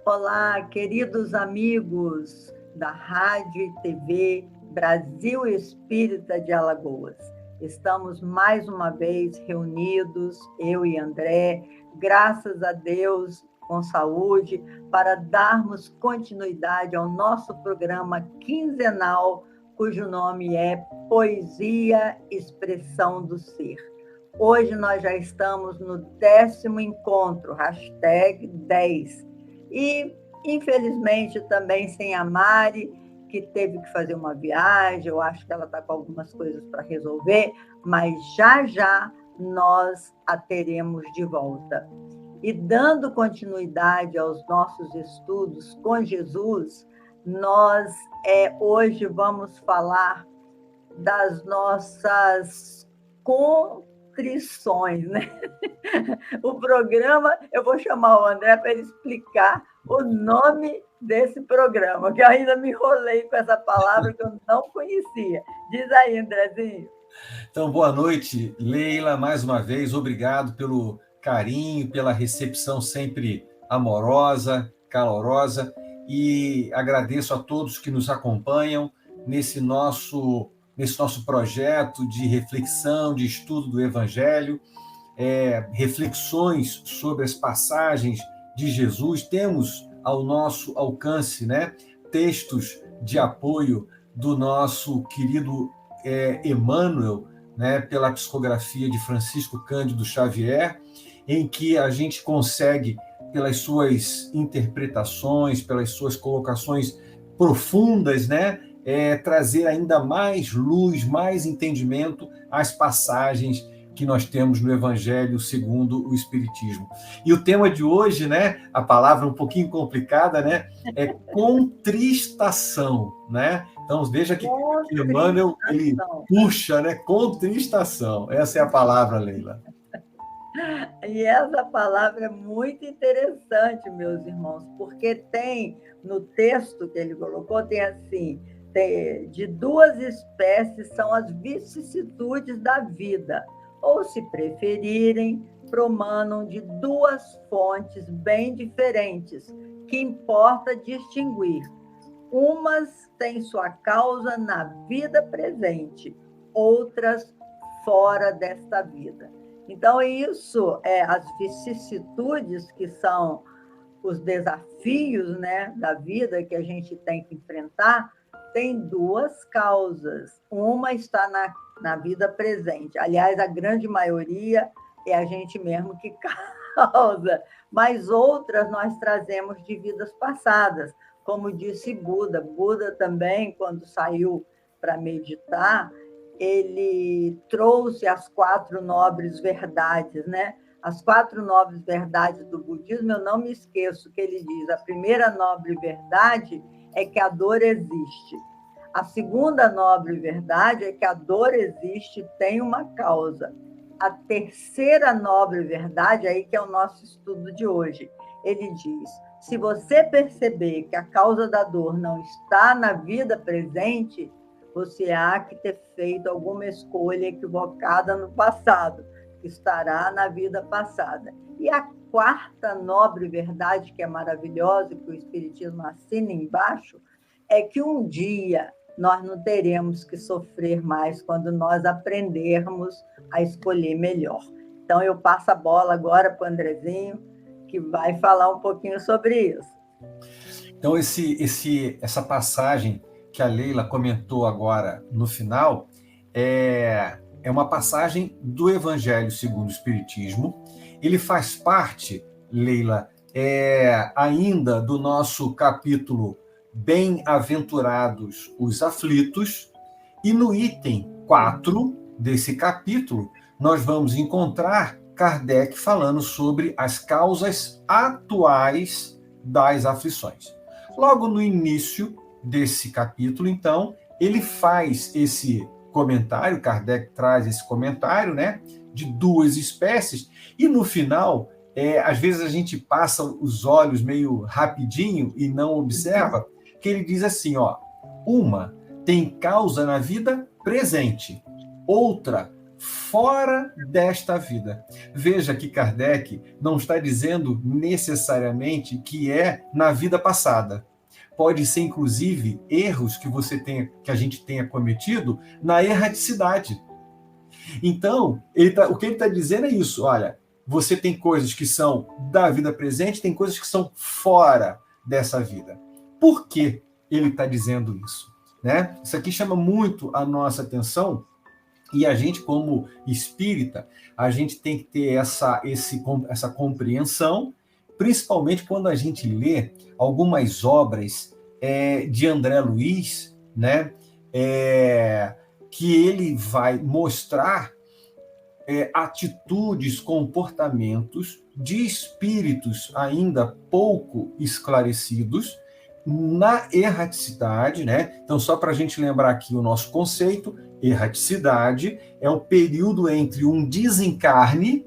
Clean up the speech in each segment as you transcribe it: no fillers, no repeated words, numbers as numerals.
Olá, queridos amigos da Rádio e TV Brasil Espírita de Alagoas. Estamos mais uma vez reunidos, eu e André, graças a Deus, com saúde, para darmos continuidade ao nosso programa quinzenal, cujo nome é Poesia, Expressão do Ser. Hoje nós já estamos no 10º encontro, #10. E, infelizmente, também sem a Mari, que teve que fazer uma viagem, eu acho que ela está com algumas coisas para resolver, mas já nós a teremos de volta. E dando continuidade aos nossos estudos com Jesus, nós hoje vamos falar das nossas contrições, né? O programa, eu vou chamar o André para ele explicar o nome desse programa, que eu ainda me enrolei com essa palavra que eu não conhecia. Diz aí, Andrezinho. Então, boa noite, Leila, mais uma vez, obrigado pelo carinho, pela recepção sempre amorosa, calorosa, e agradeço a todos que nos acompanham nesse nosso projeto de reflexão, de estudo do Evangelho, reflexões sobre as passagens de Jesus. Temos ao nosso alcance, né, textos de apoio do nosso querido Emmanuel, né, pela psicografia de Francisco Cândido Xavier, em que a gente consegue, pelas suas interpretações, pelas suas colocações profundas, né, trazer ainda mais luz, mais entendimento às passagens que nós temos no Evangelho segundo o Espiritismo. E o tema de hoje, né, a palavra um pouquinho complicada, né, é contristação, né? Então, veja que Emmanuel, ele puxa, né, contristação. Essa é a palavra, Leila. E essa palavra é muito interessante, meus irmãos, porque tem, no texto que ele colocou, tem assim, de duas espécies são as vicissitudes da vida, ou, se preferirem, promanam de duas fontes bem diferentes, que importa distinguir. Umas têm sua causa na vida presente, outras fora desta vida. Então, isso as vicissitudes, que são os desafios, né, da vida que a gente tem que enfrentar, tem duas causas. Uma está na vida presente. Aliás, a grande maioria é a gente mesmo que causa, mas outras nós trazemos de vidas passadas, como disse Buda. Buda também, quando saiu para meditar, ele trouxe as 4 nobres verdades, né? As 4 nobres verdades do budismo, eu não me esqueço que ele diz: a primeira nobre verdade é que a dor existe. A segunda nobre verdade é que a dor existe e tem uma causa. A terceira nobre verdade, aí que é o nosso estudo de hoje, ele diz: se você perceber que a causa da dor não está na vida presente, você há que ter feito alguma escolha equivocada no passado, que estará na vida passada. E a quarta nobre verdade, que é maravilhosa, que o Espiritismo assina embaixo, é que um dia nós não teremos que sofrer mais quando nós aprendermos a escolher melhor. Então, eu passo a bola agora para o Andrezinho, que vai falar um pouquinho sobre isso. Então, essa passagem que a Leila comentou agora no final é uma passagem do Evangelho segundo o Espiritismo. Ele faz parte, Leila, ainda do nosso capítulo Bem-aventurados os aflitos, e no item 4 desse capítulo nós vamos encontrar Kardec falando sobre as causas atuais das aflições. Logo no início desse capítulo, então, ele faz esse comentário, Kardec traz esse comentário, né, de duas espécies, e no final, às vezes a gente passa os olhos meio rapidinho e não observa, que ele diz assim, ó, uma tem causa na vida presente, outra fora desta vida. Veja que Kardec não está dizendo necessariamente que é na vida passada. Pode ser, inclusive, erros que a gente tenha cometido na erraticidade. Então, o que ele está dizendo é isso, olha, você tem coisas que são da vida presente, tem coisas que são fora dessa vida. Por que ele está dizendo isso? Né? Isso aqui chama muito a nossa atenção, e a gente, como espírita, a gente tem que ter essa compreensão, principalmente quando a gente lê algumas obras de André Luiz, né, que ele vai mostrar atitudes, comportamentos de espíritos ainda pouco esclarecidos na erraticidade, né? Então, só para a gente lembrar aqui o nosso conceito, erraticidade é o período entre um desencarne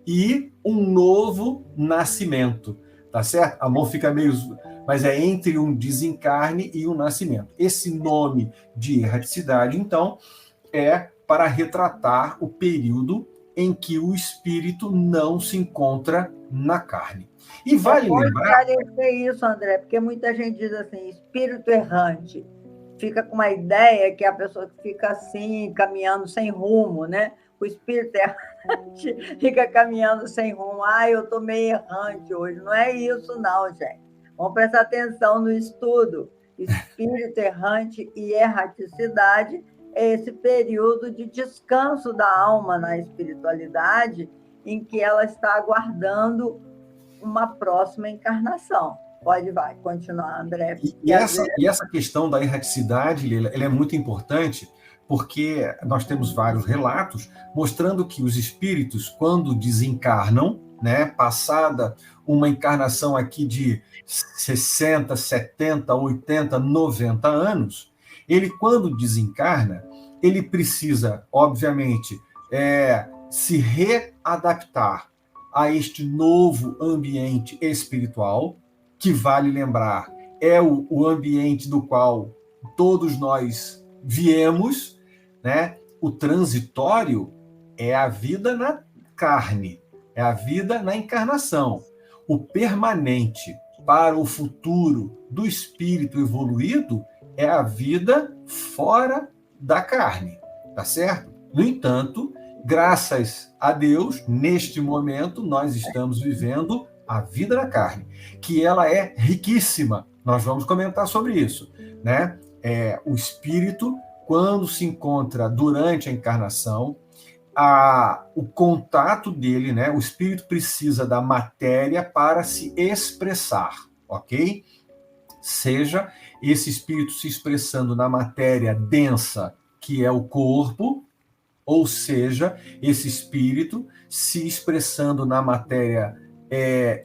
e um novo nascimento, tá certo? A mão fica meio... mas é entre um desencarne e um nascimento. Esse nome de erraticidade, então, é para retratar o período em que o espírito não se encontra na carne. E vale lembrar... Pode esclarecer isso, André, porque muita gente diz assim, espírito errante. Fica com uma ideia que a pessoa fica assim, caminhando sem rumo, né? O espírito errante fica caminhando sem rumo. Eu estou meio errante hoje. Não é isso, não, gente. Vamos prestar atenção no estudo. Espírito errante e erraticidade é esse período de descanso da alma na espiritualidade em que ela está aguardando uma próxima encarnação. Vai continuar, André. E essa questão da erraticidade, Leila, ela é muito importante, porque nós temos vários relatos mostrando que os espíritos, quando desencarnam, né, passada uma encarnação aqui de 60, 70, 80, 90 anos, ele, quando desencarna, ele precisa, obviamente, se readaptar a este novo ambiente espiritual, que vale lembrar, é o ambiente do qual todos nós viemos, né? O transitório é a vida na carne, é a vida na encarnação. O permanente para o futuro do espírito evoluído é a vida fora da carne, tá certo? No entanto, graças a Deus, neste momento, nós estamos vivendo a vida na carne, que ela é riquíssima. Nós vamos comentar sobre isso, né? O espírito, quando se encontra durante a encarnação, o contato dele, né? O espírito precisa da matéria para se expressar, ok? Seja esse espírito se expressando na matéria densa, que é o corpo, ou seja, esse espírito se expressando na matéria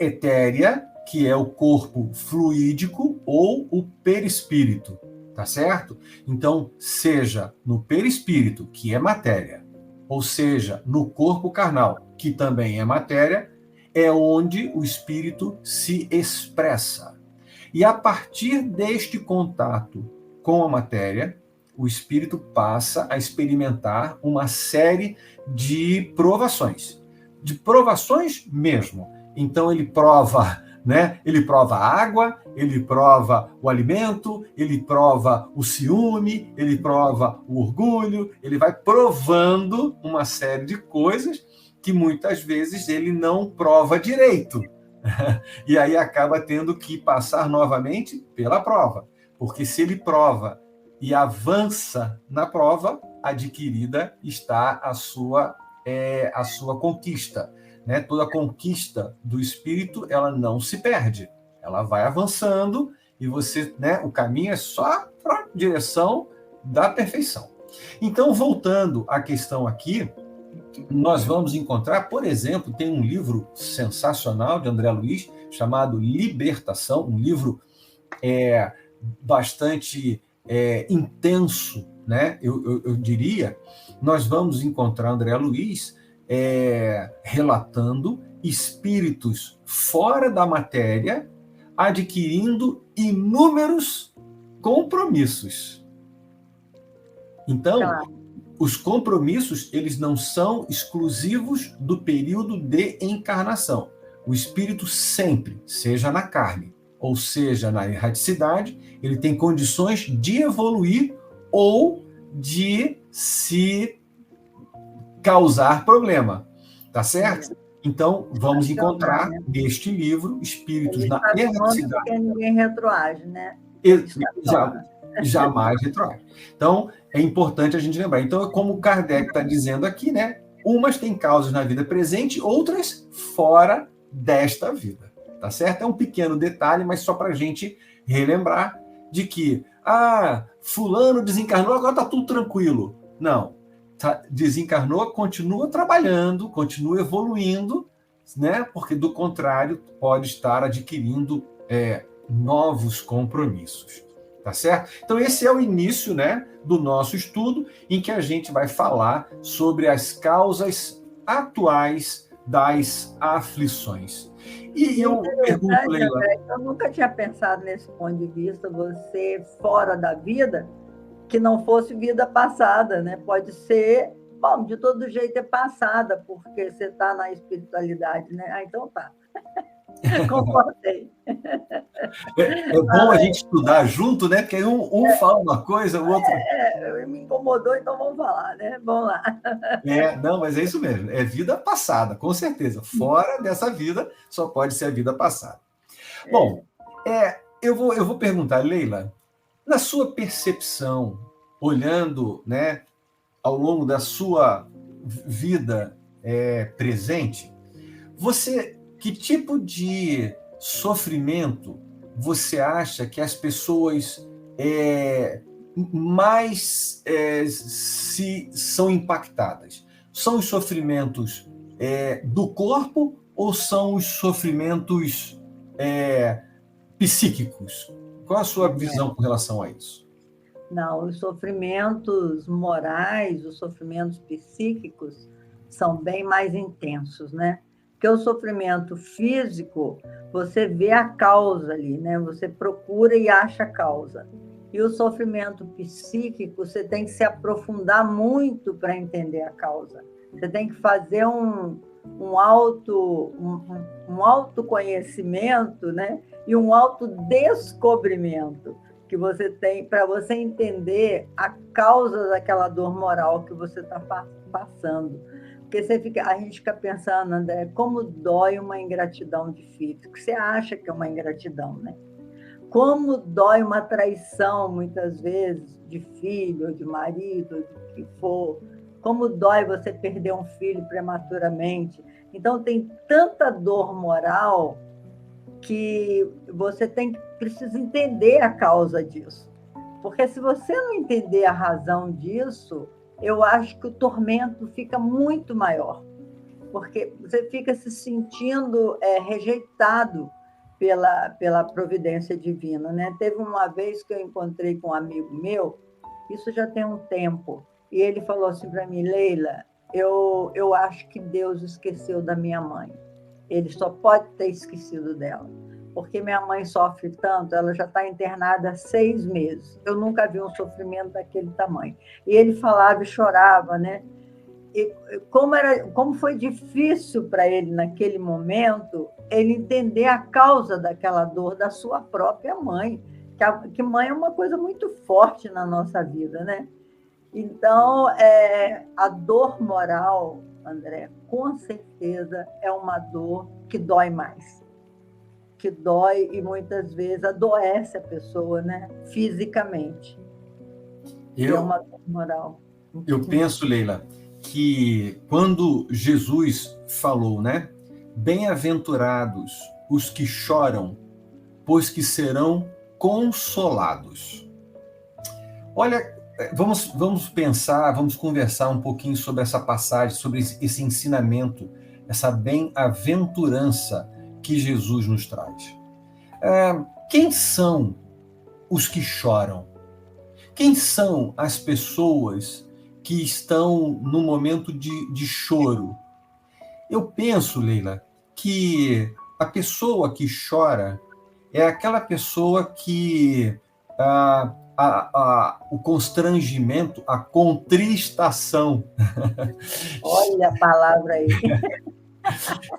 etérea, que é o corpo fluídico, ou o perispírito, tá certo? Então, seja no perispírito, que é matéria, ou seja, no corpo carnal, que também é matéria, é onde o espírito se expressa. E a partir deste contato com a matéria, o espírito passa a experimentar uma série de provações mesmo. Então ele prova, né? Ele prova a água, ele prova o alimento, ele prova o ciúme, ele prova o orgulho, ele vai provando uma série de coisas que muitas vezes ele não prova direito. E aí acaba tendo que passar novamente pela prova, porque se ele prova e avança na prova, adquirida está a sua conquista. Né? Toda conquista do espírito, ela não se perde. Ela vai avançando e você, né, o caminho é só para a direção da perfeição. Então, voltando à questão aqui, nós vamos encontrar, por exemplo, tem um livro sensacional de André Luiz, chamado Libertação, um livro bastante intenso, né? Eu diria. Nós vamos encontrar André Luiz relatando espíritos fora da matéria adquirindo inúmeros compromissos. Então, os compromissos, eles não são exclusivos do período de encarnação. O espírito sempre, seja na carne, ou seja na erraticidade, ele tem condições de evoluir ou de se causar problema. Tá certo? Então, vamos encontrar neste livro espíritos na erraticidade. Porque ninguém retroage, né? Jamais retroage. Então, é importante a gente lembrar. Então, como o Kardec está dizendo aqui, né? Umas têm causas na vida presente, outras fora desta vida. Tá certo? É um pequeno detalhe, mas só para a gente relembrar de que, fulano desencarnou, agora está tudo tranquilo. Não. Desencarnou, continua trabalhando, continua evoluindo, né? Porque, do contrário, pode estar adquirindo novos compromissos. Tá certo? Então, esse é o início, né, do nosso estudo, em que a gente vai falar sobre as causas atuais das aflições. E eu pergunto, Leila... Eu nunca tinha pensado nesse ponto de vista, você fora da vida, que não fosse vida passada, né? Pode ser, bom, de todo jeito é passada, porque você está na espiritualidade, né? Então tá. Concordei. É bom a gente estudar junto, né? Porque um fala uma coisa, o outro... Me incomodou, então vamos falar, né? Vamos lá. Não, mas é isso mesmo. É vida passada, com certeza. Fora dessa vida, só pode ser a vida passada. Bom, eu vou perguntar, Leila, na sua percepção, olhando, né, ao longo da sua vida presente, que tipo de sofrimento você acha que as pessoas mais são impactadas? São os sofrimentos do corpo ou são os sofrimentos psíquicos? Qual a sua visão com relação a isso? Não, os sofrimentos morais, os sofrimentos psíquicos são bem mais intensos, né? Porque o sofrimento físico, você vê a causa ali, né? Você procura e acha a causa. E o sofrimento psíquico, você tem que se aprofundar muito para entender a causa. Você tem que fazer um autoconhecimento, né? E um autodescobrimento que você tem para você entender a causa daquela dor moral que você está passando. Porque a gente fica pensando, André, como dói uma ingratidão de filho. O que você acha que é uma ingratidão, né? Como dói uma traição, muitas vezes, de filho, ou de marido, ou de que for. Como dói você perder um filho prematuramente. Então, tem tanta dor moral que você precisa entender a causa disso. Porque se você não entender a razão disso, eu acho que o tormento fica muito maior, porque você fica se sentindo rejeitado pela providência divina, né? Teve uma vez que eu encontrei com um amigo meu, isso já tem um tempo, e ele falou assim para mim: Leila, eu acho que Deus esqueceu da minha mãe. Ele só pode ter esquecido dela, porque minha mãe sofre tanto, ela já está internada há 6 meses. Eu nunca vi um sofrimento daquele tamanho. E ele falava e chorava, né? E como foi difícil para ele, naquele momento, ele entender a causa daquela dor da sua própria mãe, que mãe é uma coisa muito forte na nossa vida, né? Então, a dor moral, André, com certeza é uma dor que dói mais. Que dói e muitas vezes adoece a pessoa, né? Fisicamente. É uma dor moral. Eu penso, Leila, que quando Jesus falou, né? Bem-aventurados os que choram, pois que serão consolados. Olha, Vamos pensar, vamos conversar um pouquinho sobre essa passagem, sobre esse ensinamento, essa bem-aventurança que Jesus nos traz. Quem são os que choram? Quem são as pessoas que estão no momento de choro? Eu penso, Leila, que a pessoa que chora é aquela pessoa que o constrangimento, a contristação Olha a palavra aí.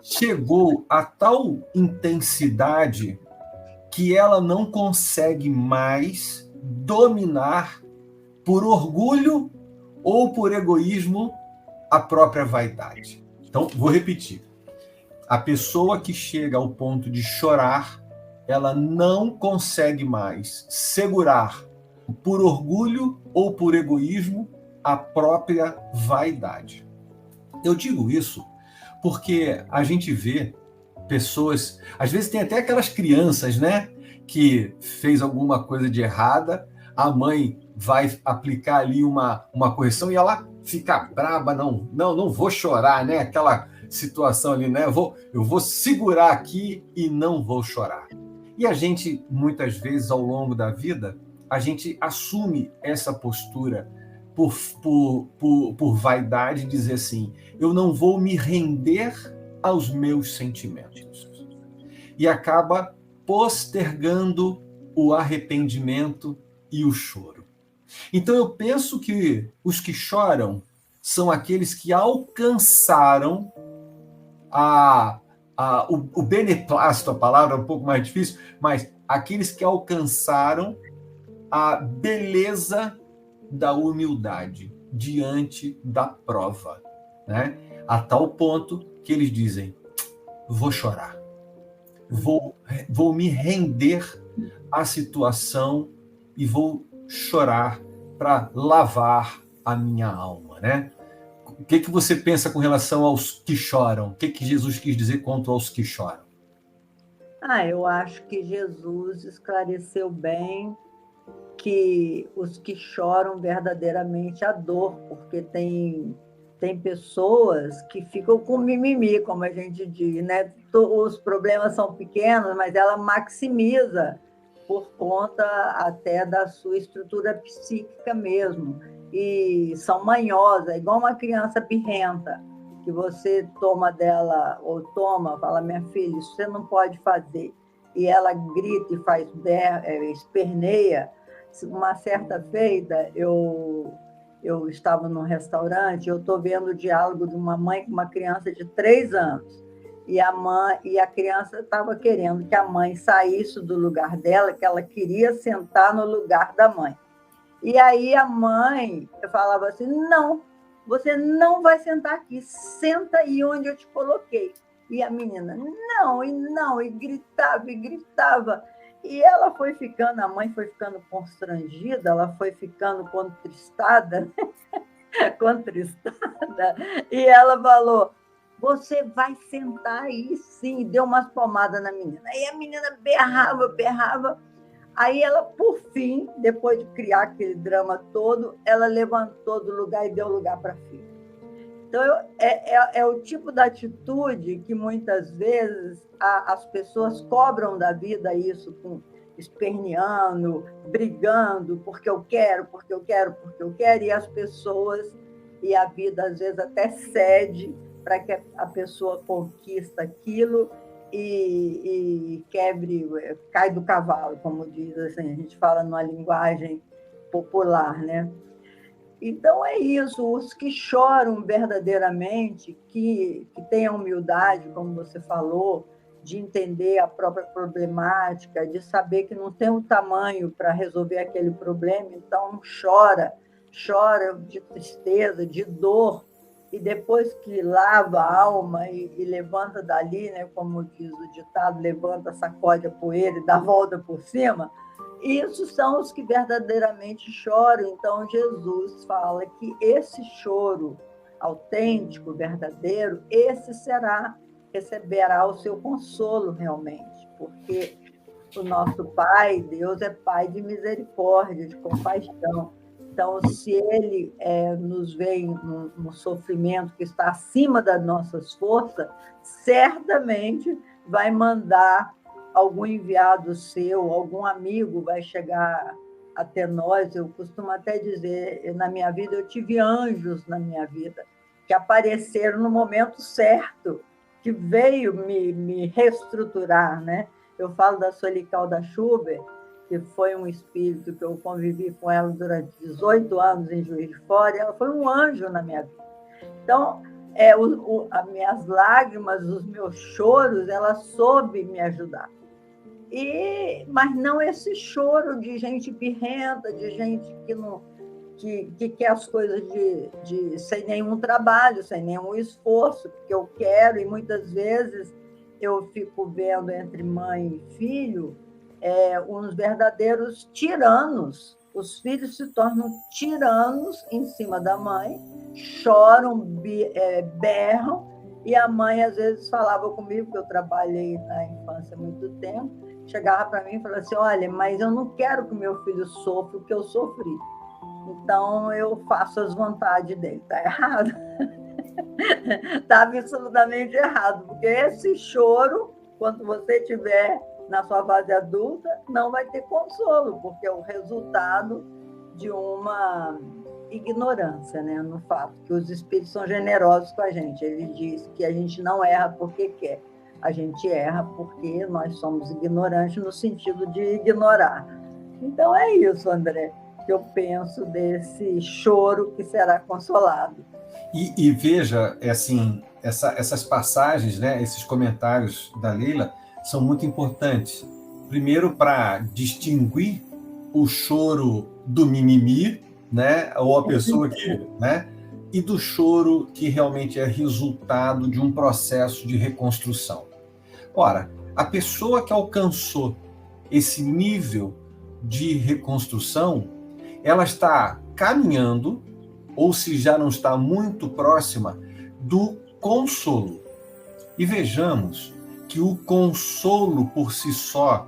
chegou a tal intensidade que ela não consegue mais dominar por orgulho ou por egoísmo a própria vaidade. Então, vou repetir. A pessoa que chega ao ponto de chorar, ela não consegue mais segurar por orgulho ou por egoísmo a própria vaidade. Eu digo isso porque a gente vê pessoas, às vezes tem até aquelas crianças, né, que fez alguma coisa de errada, a mãe vai aplicar ali uma correção e ela fica braba, não vou chorar, né, aquela situação ali, né, eu vou segurar aqui e não vou chorar. E a gente, muitas vezes, ao longo da vida, a gente assume essa postura por vaidade, dizer assim, eu não vou me render aos meus sentimentos. E acaba postergando o arrependimento e o choro. Então eu penso que os que choram são aqueles que alcançaram o beneplácito, a palavra é um pouco mais difícil, mas aqueles que alcançaram a beleza da humildade diante da prova, né? A tal ponto que eles dizem, vou chorar, vou me render à situação e vou chorar para lavar a minha alma, né? O que você pensa com relação aos que choram? O que Jesus quis dizer quanto aos que choram? Eu acho que Jesus esclareceu bem que os que choram verdadeiramente a dor, porque tem pessoas que ficam com mimimi, como a gente diz, né? Os problemas são pequenos, mas ela maximiza por conta até da sua estrutura psíquica mesmo. E são manhosas, igual uma criança birrenta, que você toma dela, ou fala, minha filha, isso você não pode fazer. E ela grita e faz esperneia. Uma certa feita, eu estava num restaurante, eu estou vendo o diálogo de uma mãe com uma criança de 3 anos. E a criança estava querendo que a mãe saísse do lugar dela, que ela queria sentar no lugar da mãe. E aí a mãe falava assim, não, você não vai sentar aqui, senta aí onde eu te coloquei. E a menina, não, e gritava, e gritava. E ela foi ficando, a mãe foi ficando constrangida, ela foi ficando contristada, e ela falou, você vai sentar aí sim, e deu umas palmadas na menina. Aí a menina berrava, aí ela, por fim, depois de criar aquele drama todo, ela levantou do lugar e deu lugar para a filha. Então, é o tipo da atitude que muitas vezes as pessoas cobram da vida isso, esperneando, brigando, porque eu quero, e as pessoas, e a vida às vezes até cede para que a pessoa conquista aquilo e quebre, cai do cavalo, como diz assim, a gente fala numa linguagem popular, né? Então é isso, os que choram verdadeiramente, que têm a humildade, como você falou, de entender a própria problemática, de saber que não tem o tamanho para resolver aquele problema, então chora de tristeza, de dor, e depois que lava a alma e levanta dali, né, como diz o ditado, levanta, sacode a poeira e dá a volta por cima, isso são os que verdadeiramente choram. Então, Jesus fala que esse choro autêntico, verdadeiro, esse receberá o seu consolo realmente, porque o nosso Pai, Deus é Pai de misericórdia, de compaixão. Então, se ele nos vê no sofrimento que está acima das nossas forças, certamente vai mandar algum enviado seu, algum amigo vai chegar até nós. Eu costumo até dizer, na minha vida, eu tive anjos na minha vida, que apareceram no momento certo, que veio me reestruturar, né? Eu falo da Sueli Calda Schubert, que foi um espírito que eu convivi com ela durante 18 anos em Juiz de Fora, e ela foi um anjo na minha vida. Então, as minhas lágrimas, os meus choros, ela soube me ajudar. Mas não esse choro de gente birrenta, de gente que quer as coisas sem nenhum trabalho, sem nenhum esforço, porque eu quero, e muitas vezes eu fico vendo entre mãe e filho uns verdadeiros tiranos. Os filhos se tornam tiranos em cima da mãe, choram, berram, e a mãe às vezes falava comigo, porque eu trabalhei na infância há muito tempo, chegava para mim e falava assim: olha, mas eu não quero que o meu filho sofra o que eu sofri, então eu faço as vontades dele. Está errado. Está absolutamente errado, porque esse choro, quando você tiver na sua fase adulta, não vai ter consolo, porque é o resultado de uma ignorância, né? No fato que os espíritos são generosos com a gente. Ele diz que a gente não erra porque quer, a gente erra porque nós somos ignorantes no sentido de ignorar. Então é isso, André, que eu penso desse choro que será consolado. E veja, assim, essas passagens, né, esses comentários da Leila são muito importantes. Primeiro, para distinguir o choro do mimimi, né, ou a pessoa que, né, e do choro que realmente é resultado de um processo de reconstrução. Ora, a pessoa que alcançou esse nível de reconstrução, ela está caminhando, ou se já não está muito próxima, do consolo. E vejamos que o consolo por si só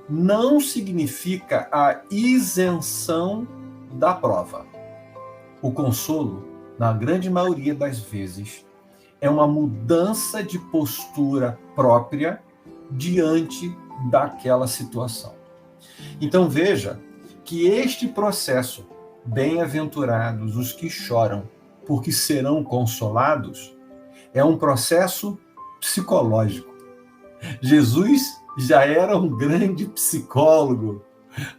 não significa a isenção da prova. O consolo, na grande maioria das vezes, é uma mudança de postura própria diante daquela situação. Então veja que este processo, bem-aventurados os que choram, porque serão consolados, é um processo psicológico. Jesus já era um grande psicólogo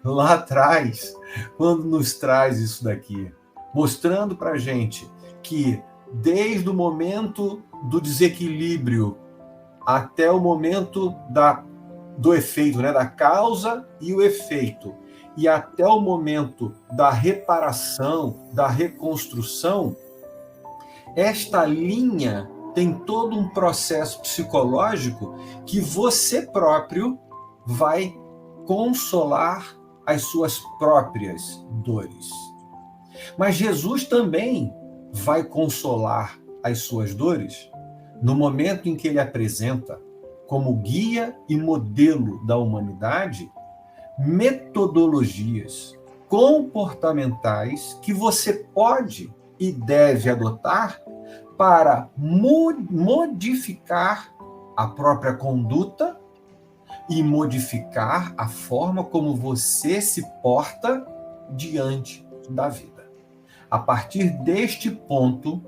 lá atrás, quando nos traz isso daqui, mostrando para a gente que desde o momento do desequilíbrio até o momento do efeito, né, da causa e o efeito, e até o momento da reparação, da reconstrução, esta linha tem todo um processo psicológico que você próprio vai consolar as suas próprias dores. Mas Jesus também vai consolar as suas dores no momento em que ele apresenta, como guia e modelo da humanidade, metodologias comportamentais que você pode e deve adotar para modificar a própria conduta e modificar a forma como você se porta diante da vida. A partir deste ponto,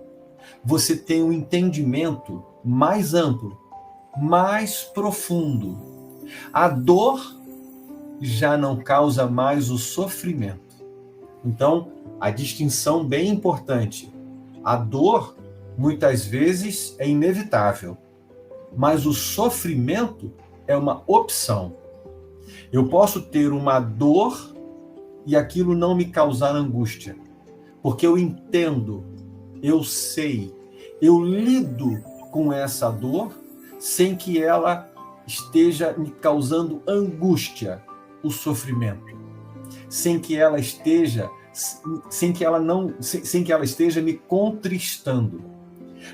você tem um entendimento mais amplo, mais profundo. A dor já não causa mais o sofrimento. Então, a distinção bem importante. A dor, muitas vezes, é inevitável, mas o sofrimento é uma opção. Eu posso ter uma dor e aquilo não me causar angústia, porque eu entendo, eu sei, eu lido com essa dor sem que ela esteja me causando angústia, o sofrimento, sem que ela esteja me contristando.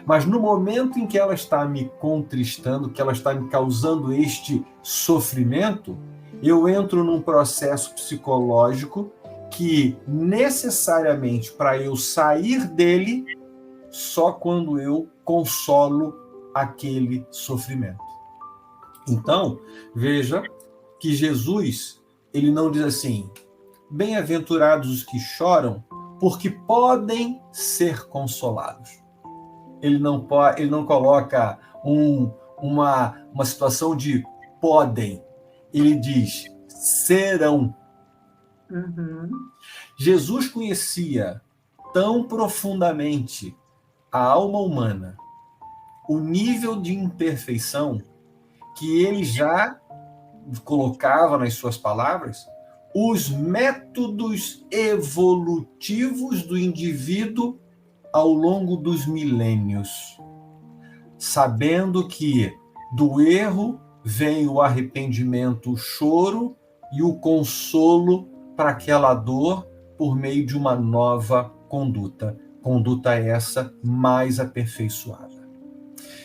Mas no momento em que ela está me contristando, que ela está me causando este sofrimento, eu entro num processo psicológico que necessariamente para eu sair dele, só quando eu consolo aquele sofrimento. Então, veja que Jesus, ele não diz assim: bem-aventurados os que choram, porque podem ser consolados. Ele não coloca uma situação de podem. Ele diz: serão. Uhum. Jesus conhecia tão profundamente a alma humana, o nível de imperfeição, que ele já colocava nas suas palavras os métodos evolutivos do indivíduo ao longo dos milênios, sabendo que do erro vem o arrependimento, o choro e o consolo para aquela dor por meio de uma nova conduta. Conduta essa mais aperfeiçoada.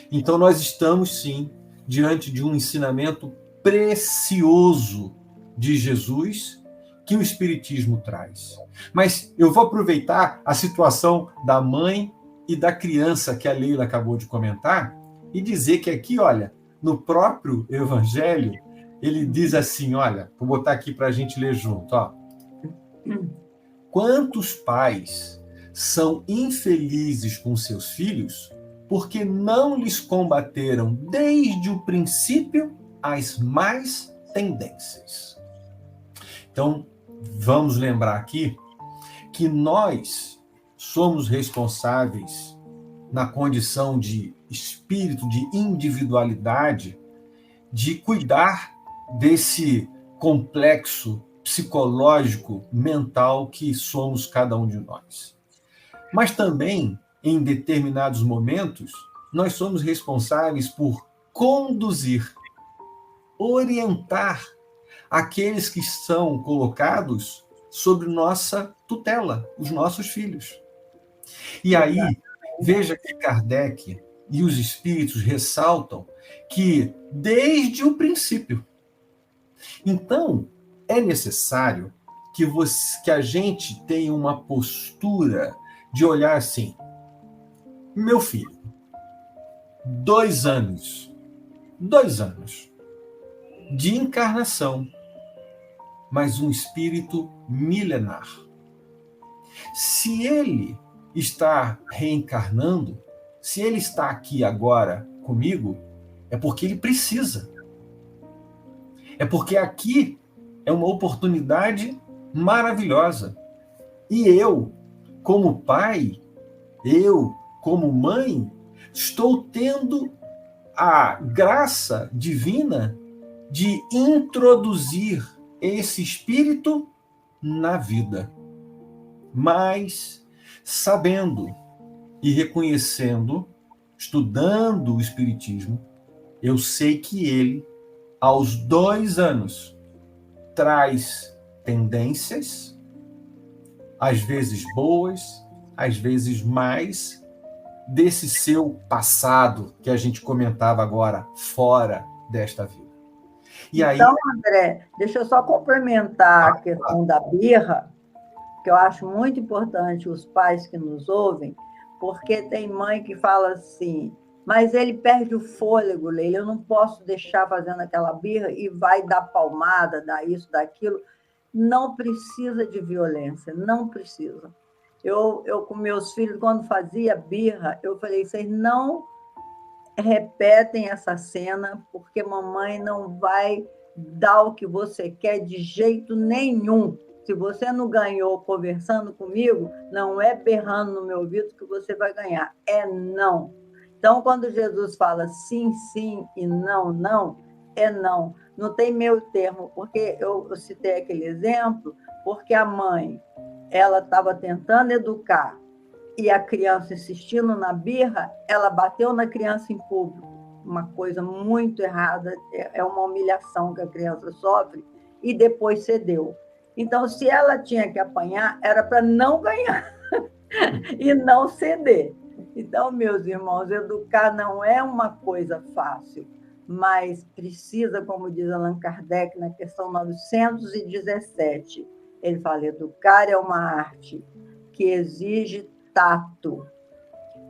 Então nós estamos, sim, diante de um ensinamento precioso de Jesus que o Espiritismo traz. Mas eu vou aproveitar a situação da mãe e da criança que a Leila acabou de comentar e dizer que aqui, olha, no próprio Evangelho, ele diz assim, olha, vou botar aqui para a gente ler junto, ó. Quantos pais são infelizes com seus filhos porque não lhes combateram desde o princípio as más tendências? Então, vamos lembrar aqui que nós somos responsáveis, na condição de espírito, de individualidade, de cuidar desse complexo psicológico, mental que somos cada um de nós. Mas também, em determinados momentos, nós somos responsáveis por conduzir, orientar aqueles que são colocados sob nossa tutela, os nossos filhos. E aí, veja que Kardec e os espíritos ressaltam que desde o princípio. Então, é necessário que a gente tenha uma postura de olhar assim, meu filho, 2 anos de encarnação, mas um espírito milenar. Se ele está reencarnando, se ele está aqui agora comigo, é porque ele precisa. É porque aqui é uma oportunidade maravilhosa. E eu, como pai, eu, como mãe, estou tendo a graça divina de introduzir esse espírito na vida. Mas sabendo e reconhecendo, estudando o Espiritismo, eu sei que ele, aos 2 anos, traz tendências, às vezes boas, às vezes mais, desse seu passado que a gente comentava agora, fora desta vida. E então, aí... André, deixa eu só complementar a questão da birra, que eu acho muito importante os pais que nos ouvem, porque tem mãe que fala assim, mas ele perde o fôlego, Leila, eu não posso deixar fazendo aquela birra e vai dar palmada, dar isso, daquilo. Não precisa de violência, não precisa. Eu com meus filhos, quando fazia birra, eu falei, vocês não repetem essa cena, porque mamãe não vai dar o que você quer de jeito nenhum. Se você não ganhou conversando comigo, não é berrando no meu ouvido que você vai ganhar, é não. Então, quando Jesus fala sim, sim e não, não, é não. Não tem meio termo, porque eu citei aquele exemplo, porque a mãe, ela estava tentando educar, e a criança insistindo na birra, ela bateu na criança em público. Uma coisa muito errada, é uma humilhação que a criança sofre, e depois cedeu. Então, se ela tinha que apanhar, era para não ganhar e não ceder. Então, meus irmãos, educar não é uma coisa fácil, mas precisa, como diz Allan Kardec na questão 917, Ele fala: educar é uma arte que exige tato,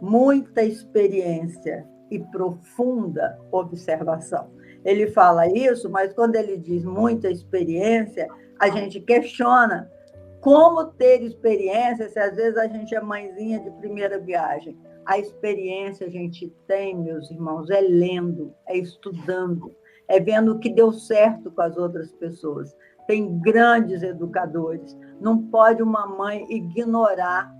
muita experiência e profunda observação. Ele fala isso, mas quando ele diz muita experiência, a gente questiona como ter experiência se às vezes a gente é mãezinha de primeira viagem. A experiência a gente tem, meus irmãos, é lendo, é estudando, é vendo o que deu certo com as outras pessoas. Tem grandes educadores. Não pode uma mãe ignorar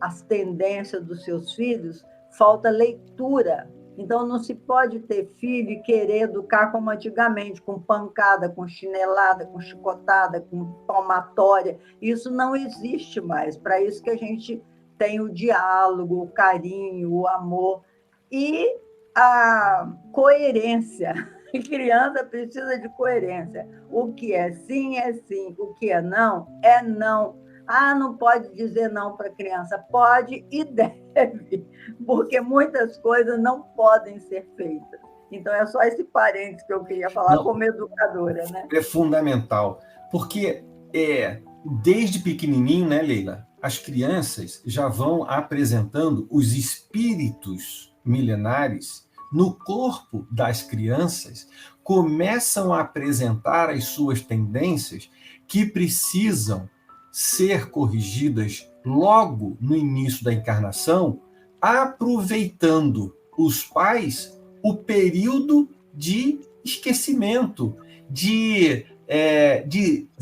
as tendências dos seus filhos, falta leitura. Então, não se pode ter filho e querer educar como antigamente, com pancada, com chinelada, com chicotada, com palmatória. Isso não existe mais. Para isso que a gente tem o diálogo, o carinho, o amor e a coerência. A criança precisa de coerência. O que é sim, o que é não, é não. Ah, não pode dizer não para a criança. Pode e deve, porque muitas coisas não podem ser feitas. Então, é só esse parênteses que eu queria falar Não, como educadora, né? é fundamental, porque desde pequenininho, né, Leila, as crianças já vão apresentando os espíritos milenares no corpo das crianças, começam a apresentar as suas tendências que precisam ser corrigidas logo no início da encarnação, aproveitando os pais o período de esquecimento, de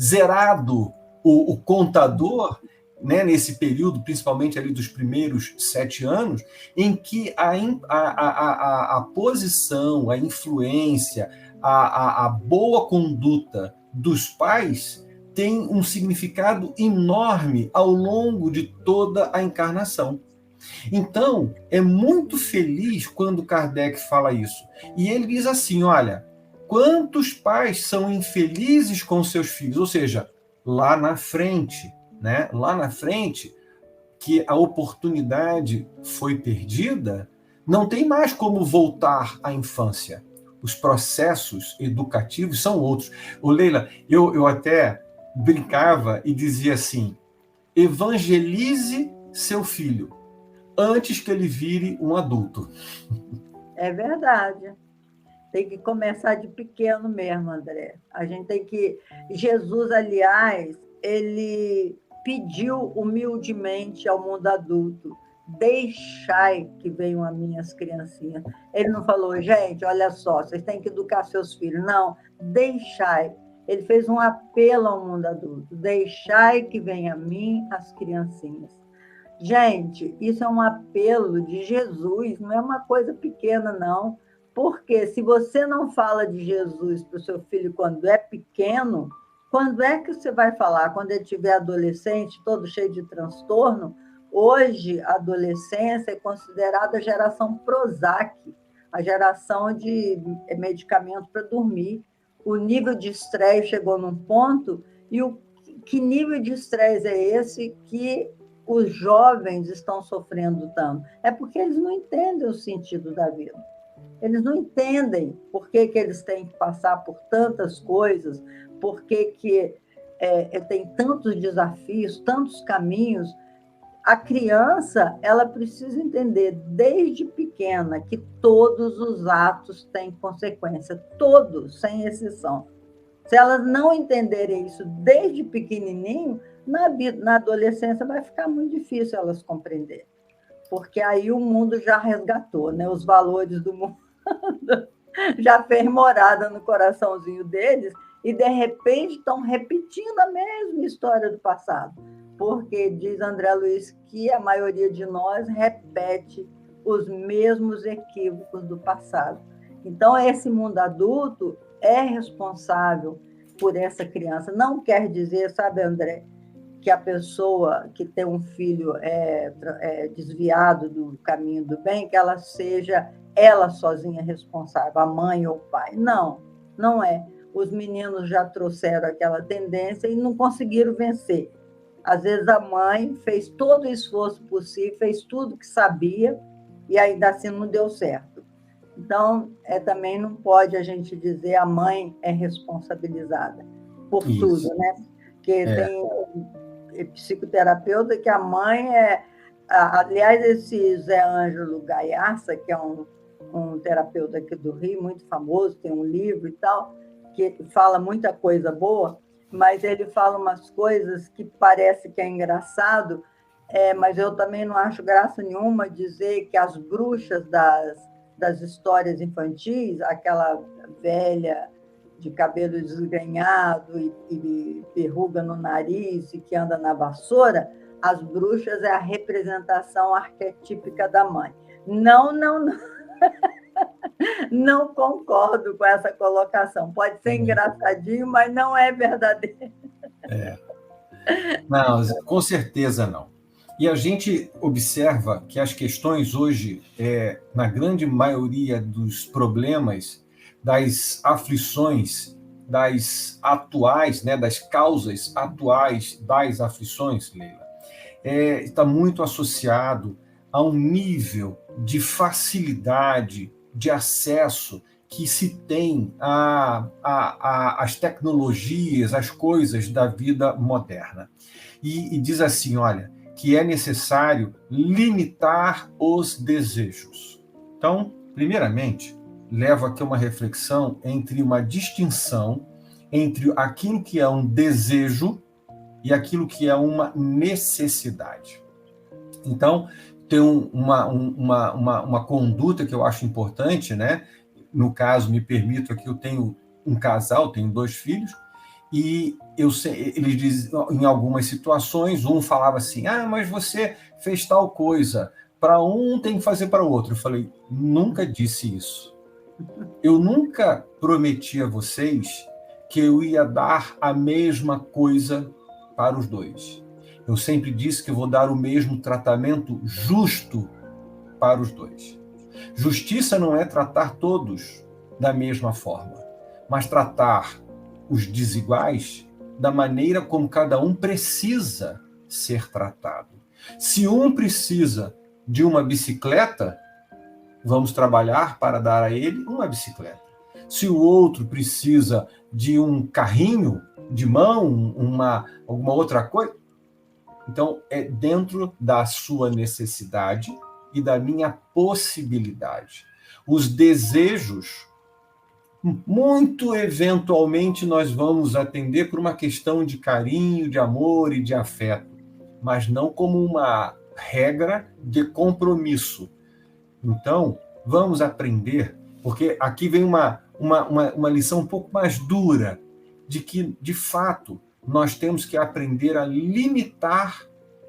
zerado o contador, né, nesse período, principalmente ali dos primeiros 7 anos, em que a posição, a influência, a boa conduta dos pais tem um significado enorme ao longo de toda a encarnação. Então, é muito feliz quando Kardec fala isso. E ele diz assim, olha, quantos pais são infelizes com seus filhos? Ou seja, lá na frente, né? Lá na frente, que a oportunidade foi perdida, não tem mais como voltar à infância. Os processos educativos são outros. Ô, Leila, eu até brincava e dizia assim, evangelize seu filho antes que ele vire um adulto. É verdade. Tem que começar de pequeno mesmo, André. A gente tem que... Jesus, aliás, ele pediu humildemente ao mundo adulto, deixai que venham as minhas criancinhas. Ele não falou, gente, olha só, vocês têm que educar seus filhos. Não, deixai. Ele fez um apelo ao mundo adulto, deixai que venham a mim as criancinhas. Gente, isso é um apelo de Jesus, não é uma coisa pequena, não. Porque se você não fala de Jesus para o seu filho quando é pequeno, quando é que você vai falar? Quando ele estiver adolescente, todo cheio de transtorno? Hoje, a adolescência é considerada a geração Prozac, a geração de medicamento para dormir. O nível de estresse chegou num ponto, e que nível de estresse é esse que os jovens estão sofrendo tanto? É porque eles não entendem o sentido da vida. Eles não entendem por que eles têm que passar por tantas coisas, por que tem tantos desafios, tantos caminhos. A criança, ela precisa entender desde pequena que todos os atos têm consequência, todos, sem exceção. Se elas não entenderem isso desde pequenininho, na adolescência vai ficar muito difícil elas compreenderem, porque aí o mundo já resgatou, né? Os valores do mundo já fez morada no coraçãozinho deles e, de repente, estão repetindo a mesma história do passado, porque diz André Luiz que a maioria de nós repete os mesmos equívocos do passado. Então, esse mundo adulto é responsável por essa criança. Não quer dizer, sabe, André, que a pessoa que tem um filho desviado do caminho do bem, que ela seja ela sozinha responsável, a mãe ou o pai. Não, não é. Os meninos já trouxeram aquela tendência e não conseguiram vencer. Às vezes a mãe fez todo o esforço possível, fez tudo que sabia e ainda assim não deu certo. Então, também não pode a gente dizer a mãe é responsabilizada por tudo, né? Porque tem psicoterapeuta, que a mãe é... Aliás, esse Zé Ângelo Gaiarsa, que é um terapeuta aqui do Rio, muito famoso, tem um livro e tal, que fala muita coisa boa, mas ele fala umas coisas que parece que é engraçado, mas eu também não acho graça nenhuma dizer que as bruxas das histórias infantis, aquela velha de cabelo desgrenhado e verruga no nariz e que anda na vassoura, as bruxas é a representação arquetípica da mãe. Não, não, não. Não concordo com essa colocação. Pode ser engraçadinho, mas não é verdadeiro. Não, com certeza não. E a gente observa que as questões hoje, na grande maioria dos problemas, das aflições, das atuais, né, das causas atuais das aflições, Leila, está muito associado a um nível de facilidade, de acesso que se tem às tecnologias, às coisas da vida moderna. E diz assim, olha, que é necessário limitar os desejos. Então, primeiramente, levo aqui uma reflexão entre uma distinção entre aquilo que é um desejo e aquilo que é uma necessidade. Então, tem uma conduta que eu acho importante, né? No caso, me permito aqui, eu tenho um casal, tenho 2 filhos, e eles dizem, em algumas situações, um falava assim, mas você fez tal coisa, para um tem que fazer para o outro. Eu falei, nunca disse isso. Eu nunca prometi a vocês que eu ia dar a mesma coisa para os 2. Eu sempre disse que eu vou dar o mesmo tratamento justo para os 2. Justiça não é tratar todos da mesma forma, mas tratar os desiguais da maneira como cada um precisa ser tratado. Se um precisa de uma bicicleta, vamos trabalhar para dar a ele uma bicicleta. Se o outro precisa de um carrinho de mão, alguma outra coisa, então é dentro da sua necessidade e da minha possibilidade. Os desejos, muito eventualmente nós vamos atender por uma questão de carinho, de amor e de afeto, mas não como uma regra de compromisso. Então, vamos aprender, porque aqui vem uma lição um pouco mais dura, de que, de fato, nós temos que aprender a limitar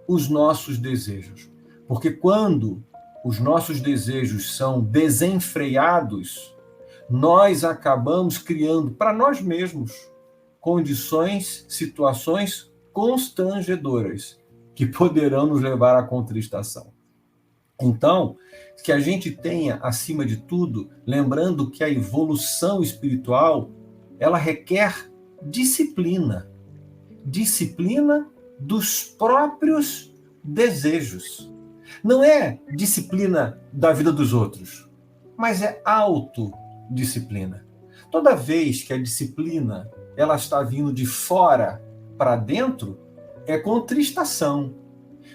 os nossos desejos. Porque quando os nossos desejos são desenfreados, nós acabamos criando para nós mesmos condições, situações constrangedoras que poderão nos levar à contristação. Então, que a gente tenha, acima de tudo, lembrando que a evolução espiritual, ela requer disciplina. Disciplina dos próprios desejos. Não é disciplina da vida dos outros, mas é autodisciplina. Toda vez que a disciplina ela está vindo de fora para dentro, é contristação.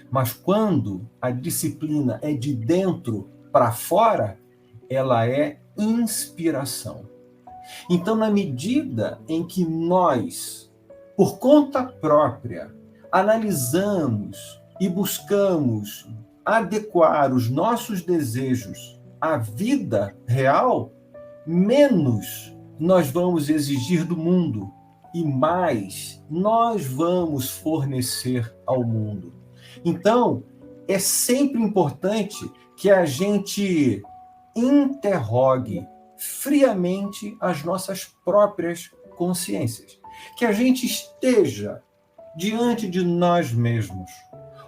Mas quando a disciplina é de dentro para fora, ela é inspiração. Então, na medida em que nós, por conta própria, analisamos e buscamos adequar os nossos desejos à vida real, menos nós vamos exigir do mundo e mais nós vamos fornecer ao mundo. Então, é sempre importante que a gente interrogue friamente as nossas próprias consciências. Que a gente esteja diante de nós mesmos,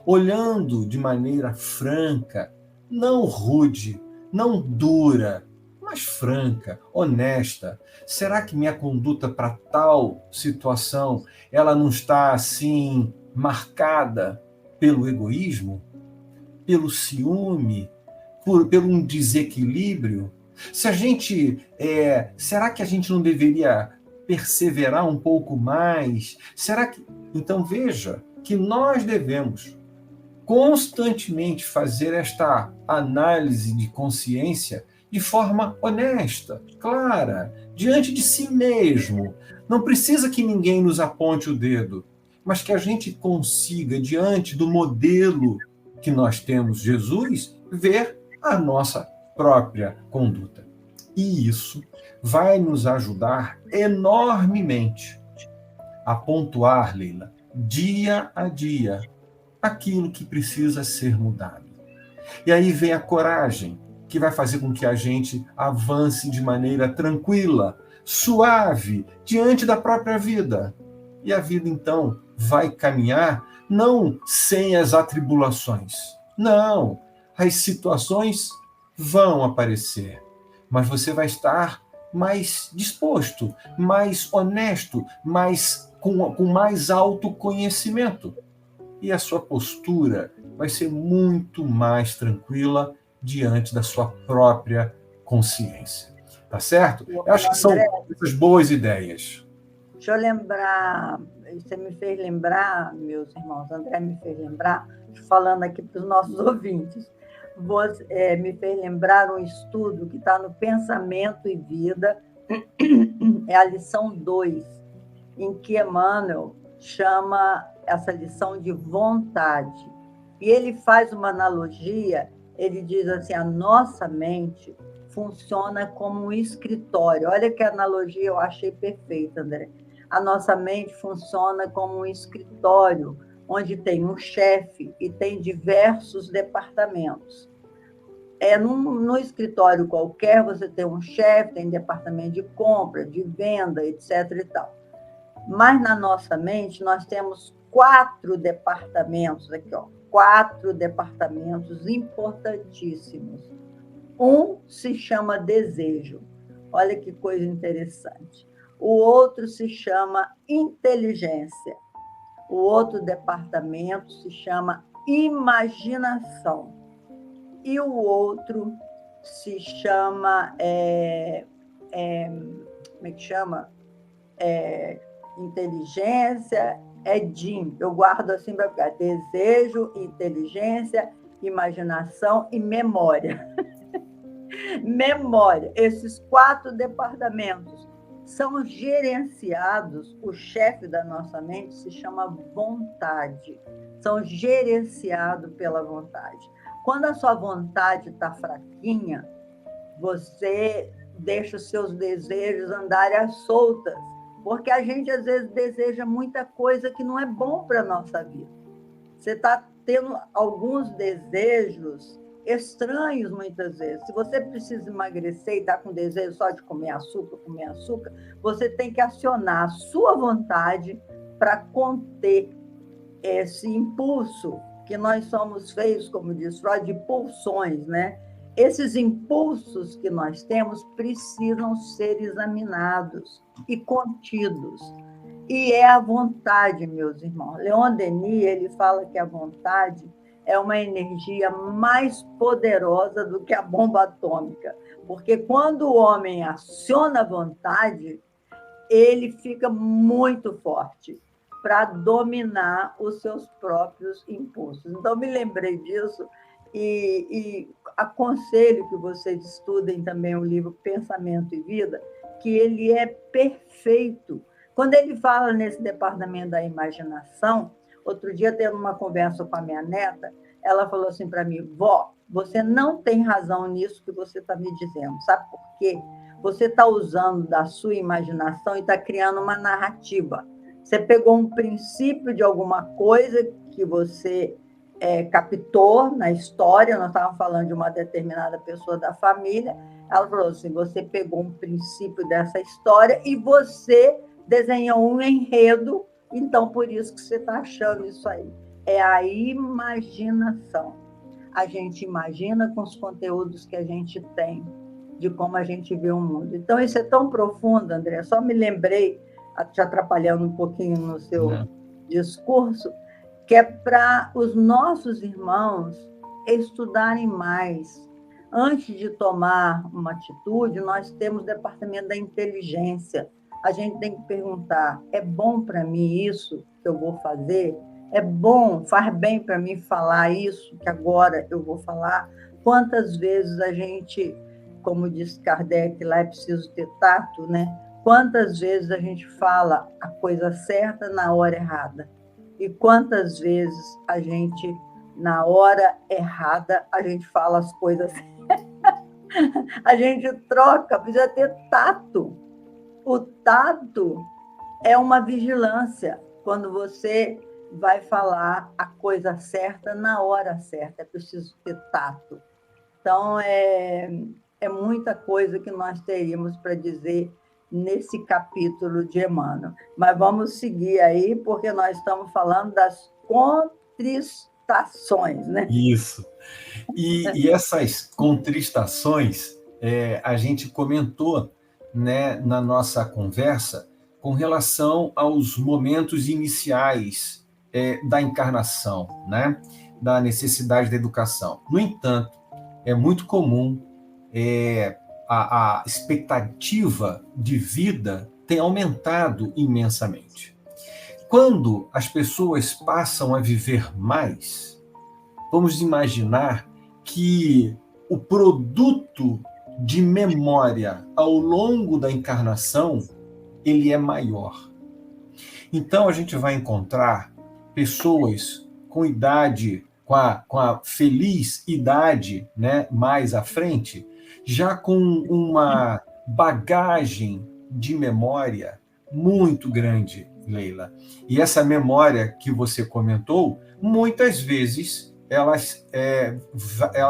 olhando de maneira franca, não rude, não dura, mas franca, honesta. Será que minha conduta para tal situação, ela não está assim marcada pelo egoísmo, pelo ciúme, pelo um desequilíbrio? Se a gente, será que a gente não deveria perseverar um pouco mais? Será que... Então, veja, que nós devemos constantemente fazer esta análise de consciência de forma honesta, clara, diante de si mesmo. Não precisa que ninguém nos aponte o dedo, mas que a gente consiga, diante do modelo que nós temos, Jesus, ver a nossa própria conduta. E isso vai nos ajudar enormemente a pontuar, Leila, dia a dia, aquilo que precisa ser mudado. E aí vem a coragem, que vai fazer com que a gente avance de maneira tranquila, suave, diante da própria vida. E a vida, então, vai caminhar não sem as atribulações. Não, as situações vão aparecer, mas você vai estar mais disposto, mais honesto, com mais autoconhecimento. E a sua postura vai ser muito mais tranquila diante da sua própria consciência. Tá certo? Eu acho que são essas boas ideias. Deixa eu lembrar, você me fez lembrar, meus irmãos, André me fez lembrar, falando aqui para os nossos ouvintes, me fez lembrar um estudo que está no Pensamento e Vida, é a lição 2, em que Emmanuel chama essa lição de vontade. E ele faz uma analogia, ele diz assim, a nossa mente funciona como um escritório. Olha que analogia eu achei perfeita, André. A nossa mente funciona como um escritório, onde tem um chefe e tem diversos departamentos. No escritório qualquer, você tem um chefe, tem departamento de compra, de venda, etc. e tal. Mas na nossa mente, nós temos 4 departamentos aqui, ó, 4 departamentos importantíssimos. Um se chama desejo. Olha que coisa interessante. O outro se chama inteligência. O outro departamento se chama imaginação. E o outro se chama... como é que chama? Inteligência, DIM. Eu guardo assim para ficar. Desejo, inteligência, imaginação e memória. Memória. Esses 4 departamentos são gerenciados, o chefe da nossa mente se chama vontade. São gerenciados pela vontade. Quando a sua vontade está fraquinha, você deixa os seus desejos andarem às soltas, porque a gente, às vezes, deseja muita coisa que não é bom para a nossa vida. Você está tendo alguns desejos estranhos, muitas vezes. Se você precisa emagrecer e está com desejo só de comer açúcar, você tem que acionar a sua vontade para conter esse impulso, que nós somos feitos, como diz Freud, de pulsões, né? Esses impulsos que nós temos precisam ser examinados e contidos. E é a vontade, meus irmãos. Leon Denis, ele fala que a vontade é uma energia mais poderosa do que a bomba atômica. Porque quando o homem aciona a vontade, ele fica muito forte para dominar os seus próprios impulsos. Então, me lembrei disso e aconselho que vocês estudem também o livro Pensamento e Vida, que ele é perfeito. Quando ele fala nesse departamento da imaginação, outro dia, tendo uma conversa com a minha neta, ela falou assim para mim, vó, você não tem razão nisso que você está me dizendo, sabe por quê? Você está usando da sua imaginação e está criando uma narrativa. Você pegou um princípio de alguma coisa que você captou na história, nós estávamos falando de uma determinada pessoa da família, ela falou assim, você pegou um princípio dessa história e você desenhou um enredo, então por isso que você está achando isso aí. É a imaginação. A gente imagina com os conteúdos que a gente tem, de como a gente vê o mundo. Então, isso é tão profundo, André, só me lembrei, te atrapalhando um pouquinho no seu discurso, que é para os nossos irmãos estudarem mais. Antes de tomar uma atitude, nós temos o departamento da inteligência. A gente tem que perguntar, é bom para mim isso que eu vou fazer? É bom, faz bem para mim falar isso, que agora eu vou falar. Quantas vezes a gente, como diz Kardec, lá é preciso ter tato, né? Quantas vezes a gente fala a coisa certa na hora errada? E quantas vezes a gente, na hora errada, a gente fala as coisas. A gente troca, precisa ter tato. O tato é uma vigilância. Quando você vai falar a coisa certa na hora certa, é preciso ter tato. Então, é muita coisa que nós teríamos para dizer nesse capítulo de Emmanuel. Mas vamos seguir aí, porque nós estamos falando das contristações, né? Isso. E essas contristações, a gente comentou, né, na nossa conversa com relação aos momentos iniciais da encarnação, né, da necessidade da educação. No entanto, é muito comum a expectativa de vida tem aumentado imensamente. Quando as pessoas passam a viver mais, vamos imaginar que o produto de memória ao longo da encarnação ele é maior. Então a gente vai encontrar pessoas com idade, com a feliz idade, né, mais à frente, já com uma bagagem de memória muito grande, Leila. E essa memória que você comentou, muitas vezes ela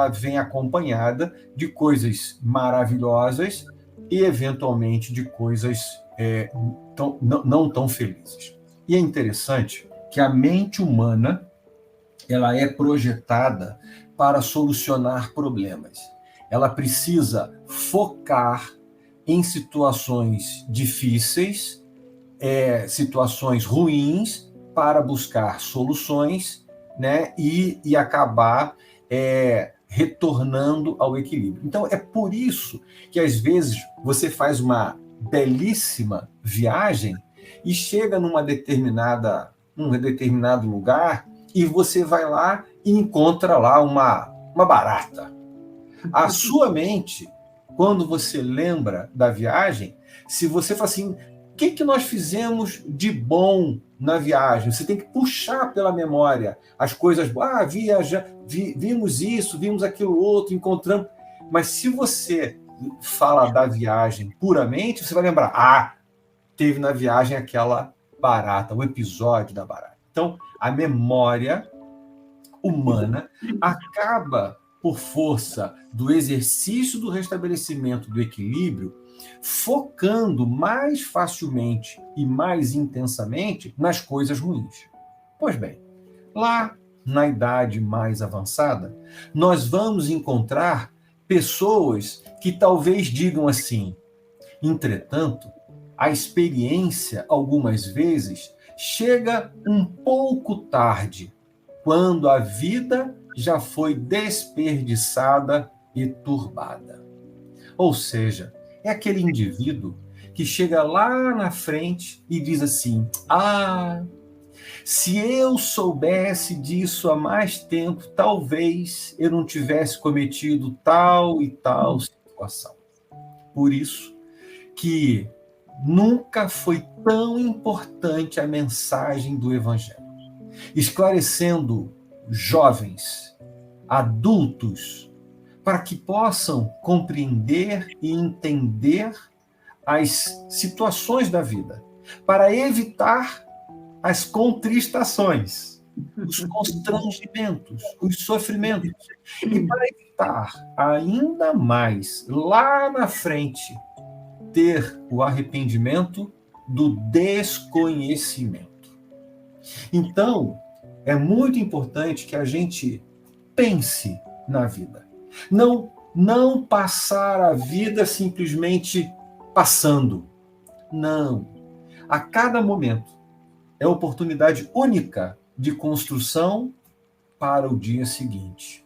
vem acompanhada de coisas maravilhosas e, eventualmente, de coisas não tão felizes. E é interessante que a mente humana ela é projetada para solucionar problemas. Ela precisa focar em situações difíceis, situações ruins, para buscar soluções, né, e acabar retornando ao equilíbrio. Então, é por isso que, às vezes, você faz uma belíssima viagem e chega num determinado lugar e você vai lá e encontra lá uma barata. A sua mente, quando você lembra da viagem, se você fala assim, o que nós fizemos de bom na viagem? Você tem que puxar pela memória as coisas. Vimos isso, vimos aquilo outro, encontramos. Mas se você fala da viagem puramente, você vai lembrar, teve na viagem aquela barata, o episódio da barata. Então, a memória humana acaba, por força do exercício do restabelecimento do equilíbrio, focando mais facilmente e mais intensamente nas coisas ruins. Pois bem, lá na idade mais avançada, nós vamos encontrar pessoas que talvez digam assim: entretanto, a experiência, algumas vezes, chega um pouco tarde, quando a vida já foi desperdiçada e turbada. Ou seja, é aquele indivíduo que chega lá na frente e diz assim: se eu soubesse disso há mais tempo, talvez eu não tivesse cometido tal e tal situação. Por isso que nunca foi tão importante a mensagem do Evangelho, esclarecendo jovens, adultos, para que possam compreender e entender as situações da vida, para evitar as contristações, os constrangimentos, os sofrimentos, e para evitar ainda mais, lá na frente, ter o arrependimento do desconhecimento. Então, é muito importante que a gente pense na vida. Não passar a vida simplesmente passando. Não. A cada momento é oportunidade única de construção para o dia seguinte.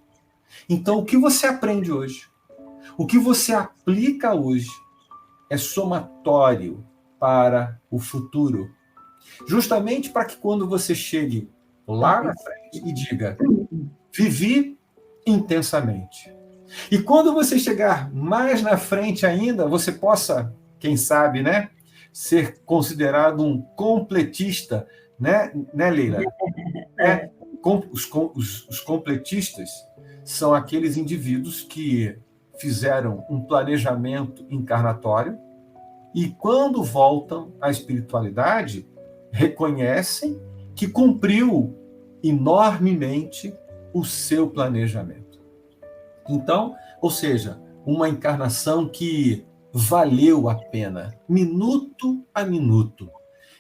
Então, o que você aprende hoje, o que você aplica hoje, é somatório para o futuro. Justamente para que quando você chegue lá na frente e diga: vivi intensamente. E quando você chegar mais na frente ainda, você possa, quem sabe, né, ser considerado um completista, né, Leila? Os completistas são aqueles indivíduos que fizeram um planejamento encarnatório e, quando voltam à espiritualidade, reconhecem que cumpriu enormemente o seu planejamento. Então, ou seja, uma encarnação que valeu a pena, minuto a minuto.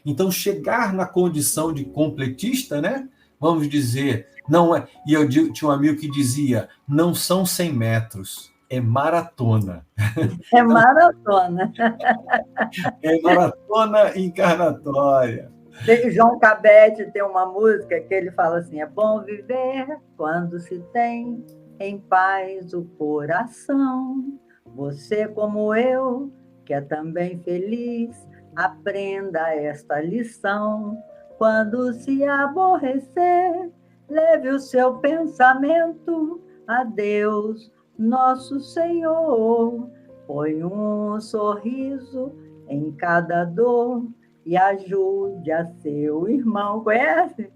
Então, chegar na condição de completista, né? Vamos dizer, não é. E tinha um amigo que dizia: não são 100 metros, é maratona. É maratona. É maratona encarnatória. João Cabete tem uma música que ele fala assim: é bom viver quando se tem em paz o coração. Você, como eu, que é também feliz, aprenda esta lição. Quando se aborrecer, leve o seu pensamento a Deus, nosso Senhor. Põe um sorriso em cada dor e ajude a seu irmão. Conhece?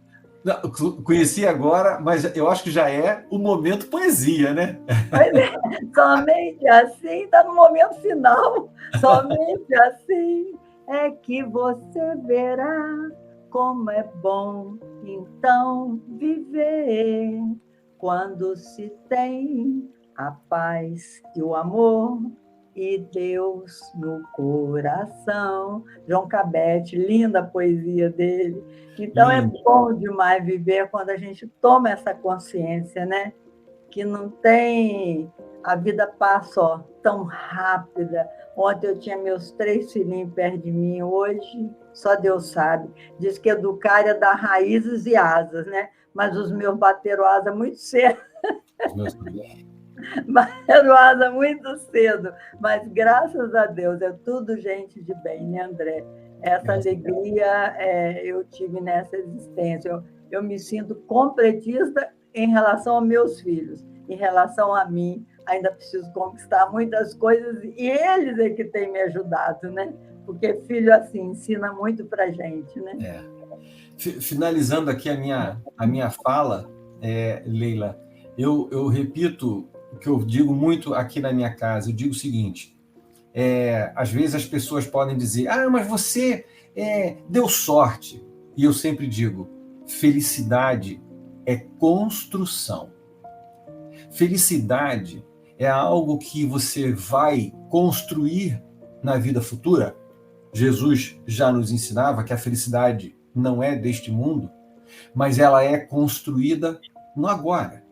Não, conheci agora, mas eu acho que já é o momento poesia, né? Pois é, somente assim, está no momento final, somente assim é que você verá como é bom então viver, quando se tem a paz e o amor e Deus no coração. João Cabete, linda a poesia dele. Então, é bom demais viver quando a gente toma essa consciência, né? Que não tem... A vida passa, ó, tão rápida. Ontem eu tinha meus 3 filhinhos perto de mim, hoje só Deus sabe. Diz que educar é dar raízes e asas, né? Mas os meus bateram asa muito cedo. Bateram asa muito cedo. Mas, graças a Deus, é tudo gente de bem, né, André? Essa alegria eu tive nessa existência. Eu me sinto completista em relação aos meus filhos. Em relação a mim, ainda preciso conquistar muitas coisas e eles é que têm me ajudado, né? Porque filho, assim, ensina muito para a gente, né? Finalizando aqui a minha fala, Leila, eu repito o que eu digo muito aqui na minha casa. Eu digo o seguinte: às vezes as pessoas podem dizer: mas você deu sorte. E eu sempre digo: felicidade é construção. Felicidade é algo que você vai construir na vida futura. Jesus já nos ensinava que a felicidade não é deste mundo, mas ela é construída no agora.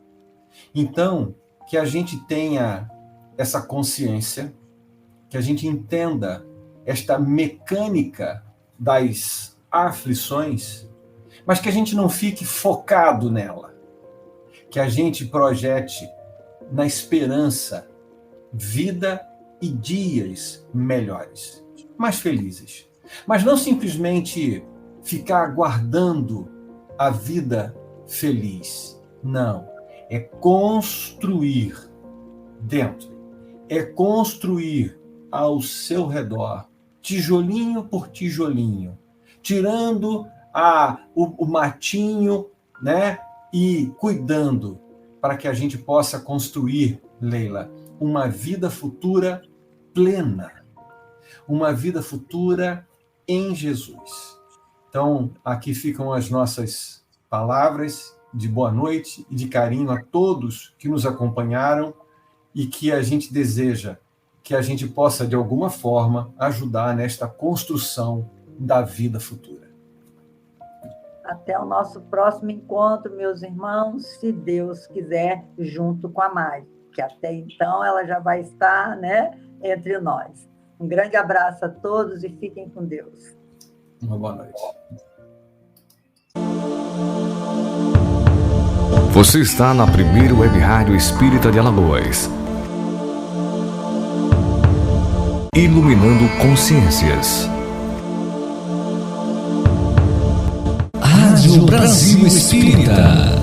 Então, que a gente tenha essa consciência, que a gente entenda esta mecânica das aflições, mas que a gente não fique focado nela, que a gente projete na esperança vida e dias melhores, mais felizes. Mas não simplesmente ficar aguardando a vida feliz. Não. É construir dentro. É construir ao seu redor, tijolinho por tijolinho, tirando o matinho, né? E cuidando para que a gente possa construir, Leila, uma vida futura plena, uma vida futura em Jesus. Então, aqui ficam as nossas palavras de boa noite e de carinho a todos que nos acompanharam e que a gente deseja que a gente possa, de alguma forma, ajudar nesta construção da vida futura. Até o nosso próximo encontro, meus irmãos, se Deus quiser, junto com a Mari, que até então ela já vai estar, né, entre nós. Um grande abraço a todos e fiquem com Deus. Uma boa noite. Você está na primeira web rádio espírita de Alagoas. Iluminando consciências. Rádio Rádio Brasil Espírita.